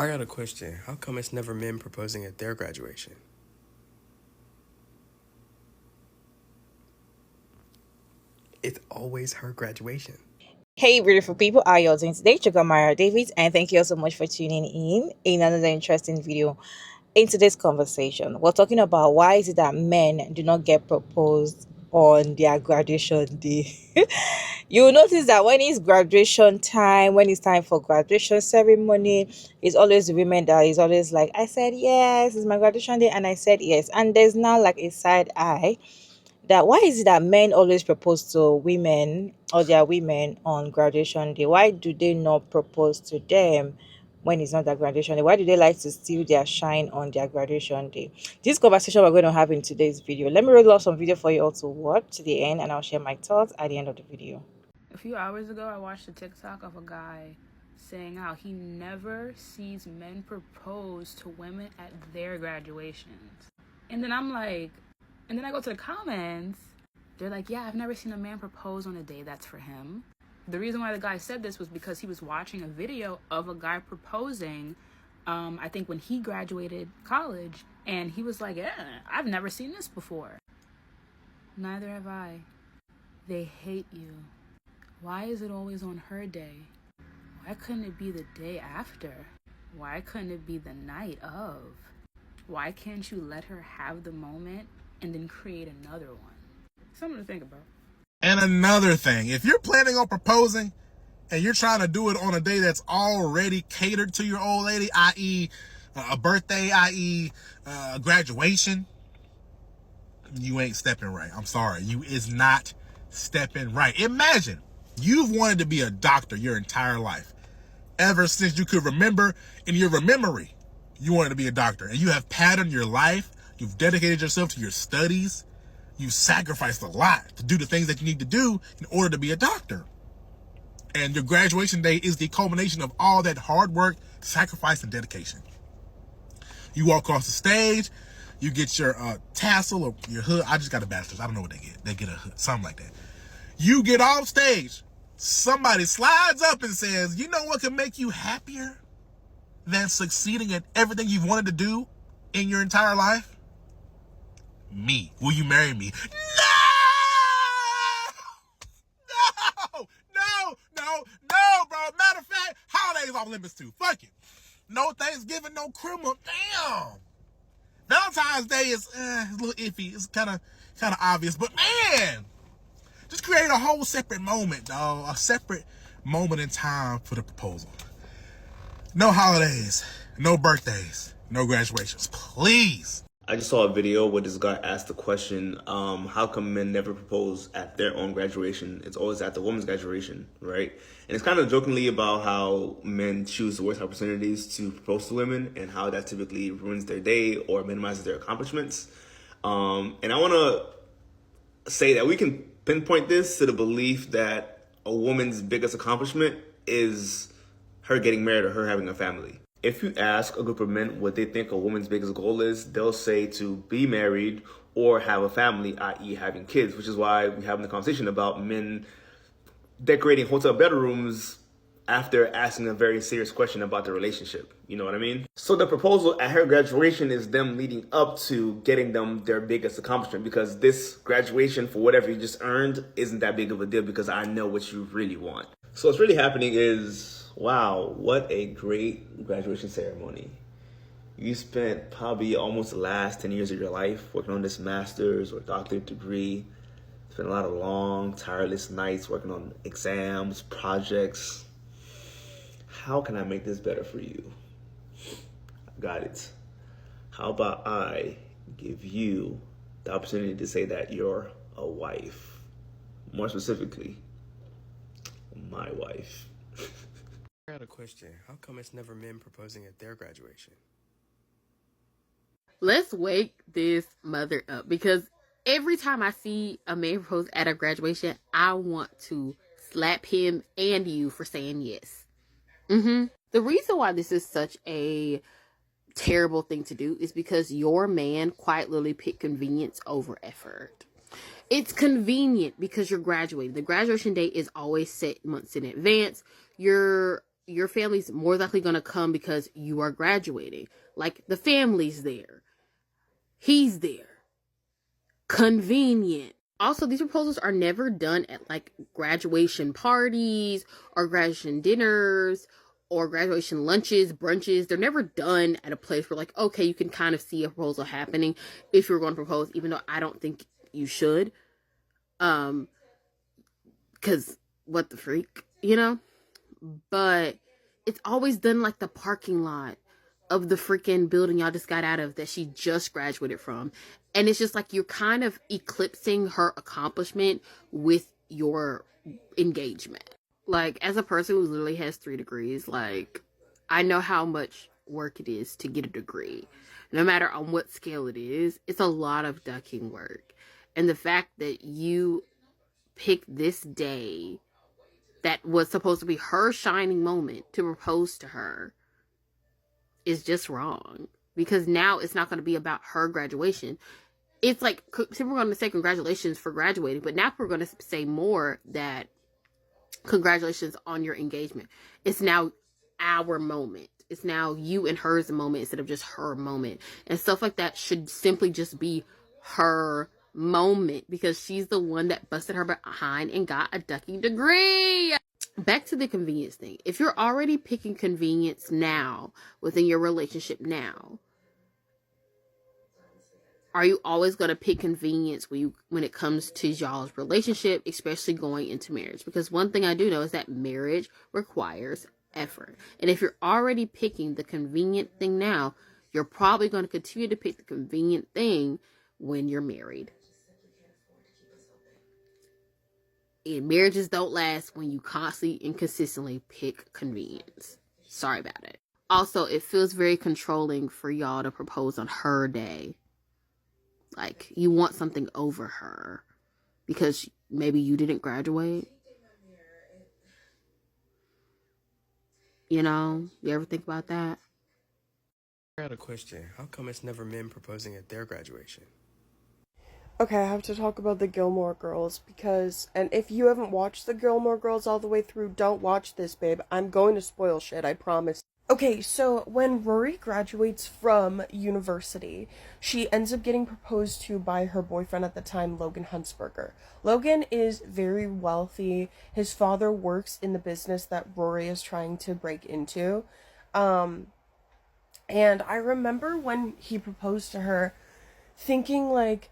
I got a question. How come it's never men proposing at their graduation? It's always her graduation. Hey, beautiful people, how are you doing today? Chukwamara David, and thank you all so much for tuning in another interesting video. In today's conversation, we're talking about why is it that men do not get proposed on their graduation day. You will notice that when it's graduation time, when it's time for graduation ceremony, it's always the women that is always like, I said yes, it's my graduation day, and I said yes. And there's now like a side eye that why is it that men always propose to women or their women on graduation day? Why do they not propose to them when it's not their graduation day? Why do they like to steal their shine on their graduation day? This conversation we're going to have in today's video. Let me roll off some video for you all to watch to the end, and I'll share my thoughts at the end of the video. A few hours ago, I watched a TikTok of a guy saying how he never sees men propose to women at their graduations. And then I go to the comments. They're like, yeah, I've never seen a man propose on a day that's for him. The reason why the guy said this was because he was watching a video of a guy proposing, I think when he graduated college. And he was like, yeah, I've never seen this before. Neither have I. They hate you. Why is it always on her day? Why couldn't it be the day after? Why couldn't it be the night of? Why can't you let her have the moment and then create another one? Something to think about. And another thing, if you're planning on proposing and you're trying to do it on a day that's already catered to your old lady, i.e. a birthday, i.e. graduation, you ain't stepping right. I'm sorry. You is not stepping right. Imagine you've wanted to be a doctor your entire life. Ever since you could remember in your memory, you wanted to be a doctor. And you have patterned your life. You've dedicated yourself to your studies. You've sacrificed a lot to do the things that you need to do in order to be a doctor. And your graduation day is the culmination of all that hard work, sacrifice, and dedication. You walk across the stage, you get your tassel or your hood. I just got a bachelor's. I don't know what they get. They get a hood, something like that. You get off stage, somebody slides up and says, you know what can make you happier than succeeding at everything you've wanted to do in your entire life? Me. Will you marry me? No, bro. Matter of fact, holidays off limits too. Fuck it. No Thanksgiving, no Christmas. Damn. Valentine's Day is a little iffy. It's kind of obvious, but man, just create a whole separate moment, dog. A separate moment in time for the proposal. No holidays, no birthdays, no graduations, please. I just saw a video where this guy asked the question, how come men never propose at their own graduation? It's always at the woman's graduation, right? And it's kind of jokingly about how men choose the worst opportunities to propose to women and how that typically ruins their day or minimizes their accomplishments. And I want to say that we can pinpoint this to the belief that a woman's biggest accomplishment is her getting married or her having a family. If you ask a group of men what they think a woman's biggest goal is, they'll say to be married or have a family, i.e. having kids, which is why we're having the conversation about men decorating hotel bedrooms after asking a very serious question about the relationship. You know what I mean? So the proposal at her graduation is them leading up to getting them their biggest accomplishment, because this graduation for whatever you just earned isn't that big of a deal because I know what you really want. So what's really happening is, wow, what a great graduation ceremony. You spent probably almost the last 10 years of your life working on this master's or doctorate degree. Spent a lot of long, tireless nights working on exams, projects. How can I make this better for you? Got it. How about I give you the opportunity to say that you're a wife? More specifically, my wife. I got a question. How come it's never men proposing at their graduation? Let's wake this mother up, because every time I see a man propose at a graduation, I want to slap him and you for saying yes. The reason why this is such a terrible thing to do is because your man quite literally picked convenience over effort. It's convenient because you're graduating. The graduation date is always set months in advance. You're your family's more likely going to come because you are graduating. Like, the family's there. He's there. Convenient. Also, these proposals are never done at like graduation parties or graduation dinners or graduation lunches, brunches. They're never done at a place where like, okay, you can kind of see a proposal happening if you're going to propose, even though I don't think you should. Because what the freak, you know? But it's always done like the parking lot of the freaking building y'all just got out of that she just graduated from. And it's just like you're kind of eclipsing her accomplishment with your engagement. Like, as a person who literally has 3 degrees, like, I know how much work it is to get a degree. No matter on what scale it is, it's a lot of ducking work. And the fact that you picked this day that was supposed to be her shining moment to propose to her is just wrong. Because now it's not going to be about her graduation. It's like, people are going to say congratulations for graduating, but now we're going to say more that congratulations on your engagement. It's now our moment. It's now you and hers moment instead of just her moment. And stuff like that should simply just be her moment because she's the one that busted her behind and got a ducking degree. Back to the convenience thing. If you're already picking convenience now within your relationship now, are you always going to pick convenience when it comes to y'all's relationship, especially going into marriage? Because one thing I do know is that marriage requires effort. And if you're already picking the convenient thing now, you're probably going to continue to pick the convenient thing when you're married. And marriages don't last when you constantly and consistently pick convenience. Sorry about it. Also, it feels very controlling for y'all to propose on her day. Like, you want something over her because maybe you didn't graduate. You know, you ever think about that? I got a question. How come it's never men proposing at their graduation? Okay, I have to talk about the Gilmore Girls because, and if you haven't watched the Gilmore Girls all the way through, don't watch this, babe. I'm going to spoil shit, I promise. Okay, so when Rory graduates from university, she ends up getting proposed to by her boyfriend at the time, Logan Huntsberger. Logan is very wealthy. His father works in the business that Rory is trying to break into. And I remember when he proposed to her, thinking like,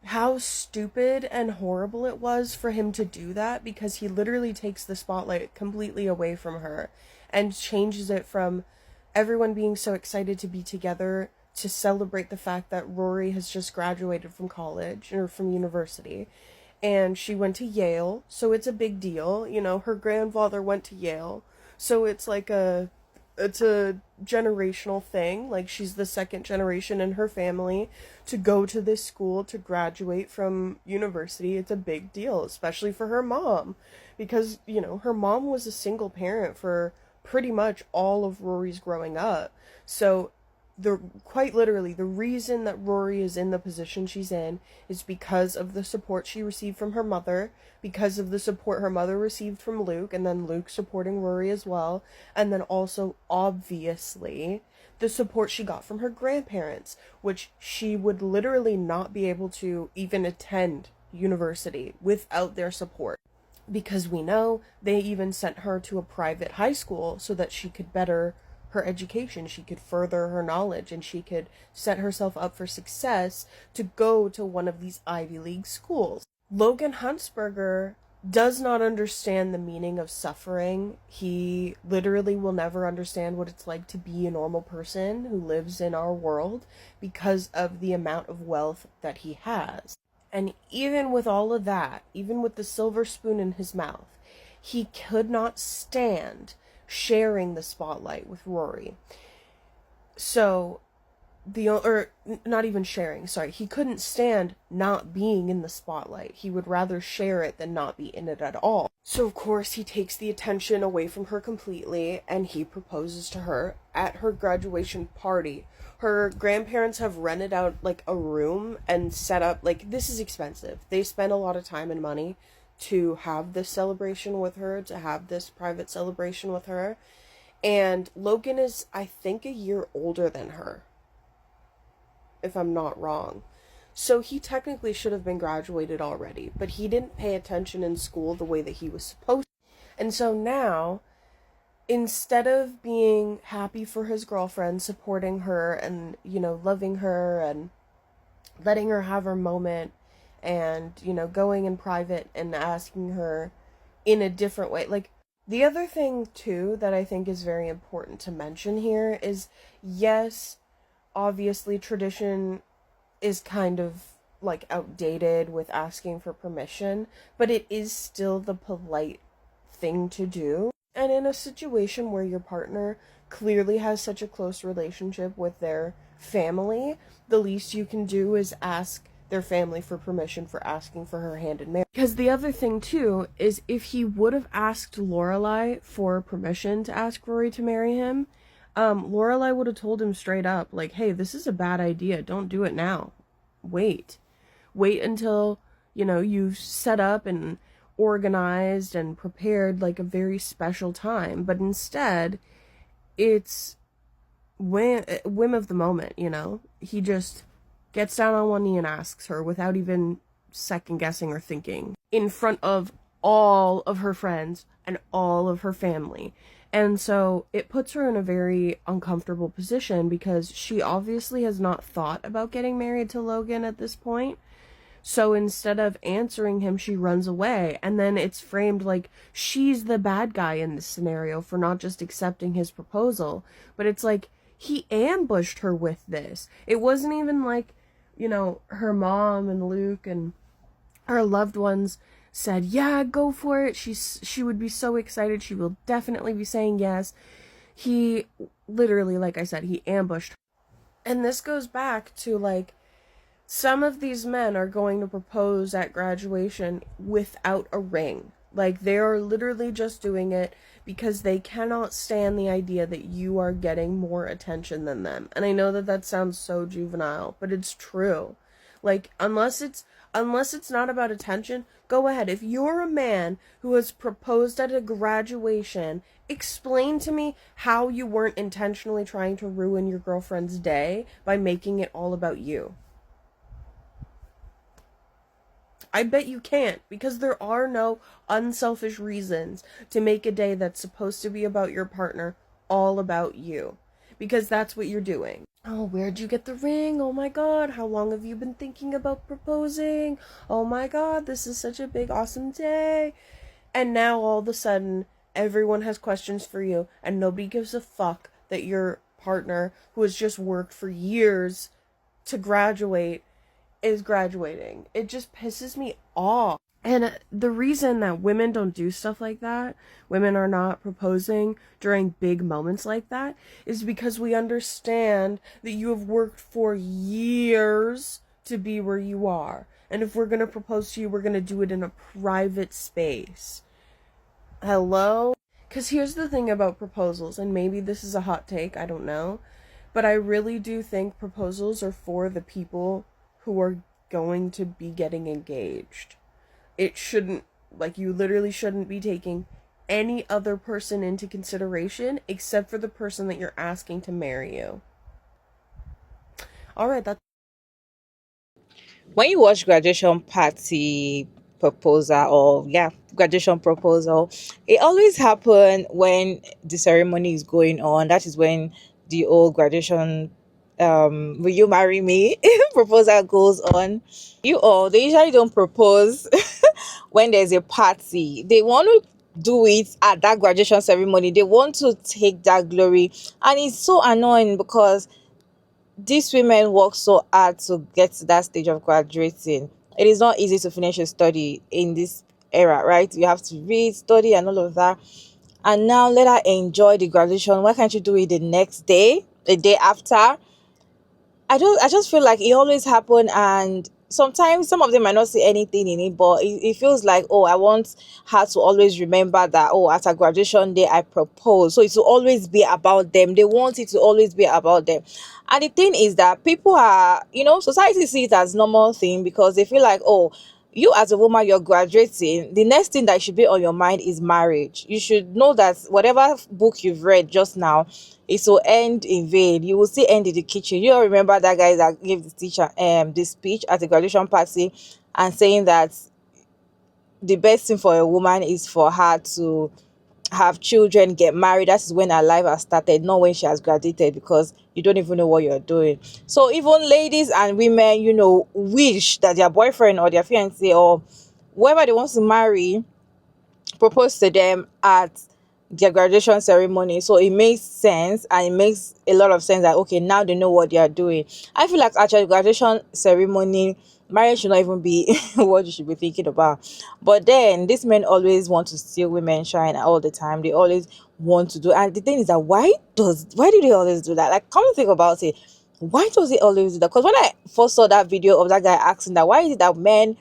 how stupid and horrible it was for him to do that, because he literally takes the spotlight completely away from her and changes it from everyone being so excited to be together to celebrate the fact that Rory has just graduated from college or from university, and she went to Yale, so it's a big deal. You know, her grandfather went to Yale, so it's like it's a generational thing. Like, she's the second generation in her family to go to this school to graduate from university. It's a big deal, especially for her mom, because, you know, her mom was a single parent for pretty much all of Rory's growing up. So quite literally, the reason that Rory is in the position she's in is because of the support she received from her mother, because of the support her mother received from Luke, and then Luke supporting Rory as well, and then also, obviously, the support she got from her grandparents, which she would literally not be able to even attend university without their support. Because we know they even sent her to a private high school so that she could better her education, she could further her knowledge, and she could set herself up for success to go to one of these Ivy League schools. Logan Huntsberger does not understand the meaning of suffering. He literally will never understand what it's like to be a normal person who lives in our world because of the amount of wealth that he has. And even with all of that, even with the silver spoon in his mouth, he could not stand sharing the spotlight with Rory. So, not even sharing, sorry, he couldn't stand not being in the spotlight. He would rather share it than not be in it at all. So of course he takes the attention away from her completely, and he proposes to her at her graduation party. Her grandparents have rented out like a room and set up, like, this is expensive. They spend a lot of time and money to have this celebration with her, to have this private celebration with her. And Logan is, I think, a year older than her, if I'm not wrong. So he technically should have been graduated already, but he didn't pay attention in school the way that he was supposed to. And so now, instead of being happy for his girlfriend, supporting her and, loving her and letting her have her moment and, going in private and asking her in a different way. Like, the other thing, too, that I think is very important to mention here is, yes, obviously tradition is kind of like outdated with asking for permission, but it is still the polite thing to do. And in a situation where your partner clearly has such a close relationship with their family, the least you can do is ask their family for permission for asking for her hand in marriage. Because the other thing too is, if he would have asked Lorelai for permission to ask Rory to marry him, Lorelai would have told him straight up, like, hey, this is a bad idea. Don't do it now. Wait until, you've set up and organized and prepared like a very special time. But instead, it's whim of the moment, he just gets down on one knee and asks her without even second guessing or thinking, in front of all of her friends and all of her family. And so it puts her in a very uncomfortable position, because she obviously has not thought about getting married to Logan at this point. So instead of answering him, she runs away. And then it's framed like she's the bad guy in this scenario for not just accepting his proposal. But it's like, he ambushed her with this. It wasn't even like, her mom and Luke and her loved ones said, yeah, go for it. She would be so excited. She will definitely be saying yes. He literally, like I said, he ambushed her. And this goes back to, like, some of these men are going to propose at graduation without a ring. Like, they are literally just doing it because they cannot stand the idea that you are getting more attention than them. And I know that sounds so juvenile, but it's true. Like, unless it's not about attention, go ahead. If you're a man who has proposed at a graduation, explain to me how you weren't intentionally trying to ruin your girlfriend's day by making it all about you. I bet you can't, because there are no unselfish reasons to make a day that's supposed to be about your partner all about you. Because that's what you're doing. Oh, where'd you get the ring? Oh my god, how long have you been thinking about proposing? Oh my god, this is such a big, awesome day. And now all of a sudden, everyone has questions for you, and nobody gives a fuck that your partner, who has just worked for years to graduate, is graduating. It just pisses me off. And the reason that women don't do stuff like that, women are not proposing during big moments like that, is because we understand that you have worked for years to be where you are. And if we're going to propose to you, we're going to do it in a private space. Hello? Because here's the thing about proposals, and maybe this is a hot take, I don't know, but I really do think proposals are for the people who are going to be getting engaged. It shouldn't, like, you literally shouldn't be taking any other person into consideration except for the person that you're asking to marry you. Alright, that's... When you watch graduation party proposal, or graduation proposal, it always happen when the ceremony is going on. That is when the old graduation will you marry me proposal goes on. They usually don't propose when there's a party. They want to do it at that graduation ceremony. They want to take that glory, and it's so annoying because these women work so hard to get to that stage of graduating. It is not easy to finish a study in this era, right? You have to read, study, and all of that. And now let her enjoy the graduation. Why can't you do it the next day, the day after? I just feel like it always happen, and sometimes some of them might not see anything in it, but it feels like, oh, I want her to always remember that, oh, at her graduation day I proposed. So it will always be about them. They want it to always be about them. And the thing is that people are, society see it as normal thing because they feel like, oh, you as a woman, you're graduating, the next thing that should be on your mind is marriage. You should know that whatever book you've read just now is to end in vain. You will still end in the kitchen. You all remember that guy that gave the teacher this speech at the graduation party and saying that the best thing for a woman is for her to have children, get married. That is when her life has started, not when she has graduated, because you don't even know what you're doing. So even ladies and women, wish that their boyfriend or their fiance or whoever they want to marry propose to them at their graduation ceremony. So it makes sense, and it makes a lot of sense that okay, now they know what they are doing. I feel like actually graduation ceremony, marriage should not even be what you should be thinking about. But then these men always want to steal women shine all the time. They always want to do, and the thing is that why do they always do that? Like, come and think about it. Why does he always do that? Because when I first saw that video of that guy asking that, why is it that men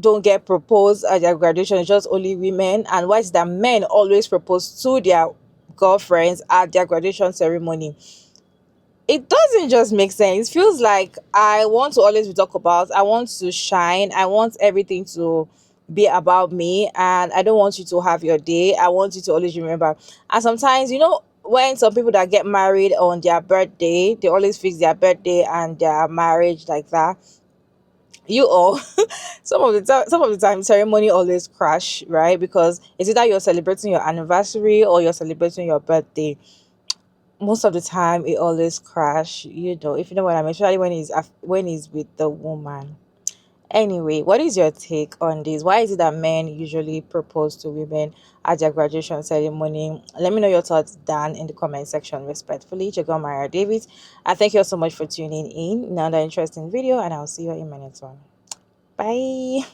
don't get proposed at their graduation, it's just only women, and why is that men always propose to their girlfriends at their graduation ceremony? It doesn't just make sense. It feels like I want to always be talked about, I want to shine, I want everything to be about me, and I don't want you to have your day. I want you to always remember. And sometimes, when some people that get married on their birthday, they always fix their birthday and their marriage like that. You all some of the time ceremony always crash, right? Because it's either you're celebrating your anniversary or you're celebrating your birthday. Most of the time it always crash, if you know what I mean, especially when he's with the woman. Anyway, what is your take on this? Why is it that men usually propose to women at their graduation ceremony? Let me know your thoughts down in the comment section. Respectfully, Jagomara David. I thank you all so much for tuning in. Another interesting video, and I'll see you in my next one. Bye.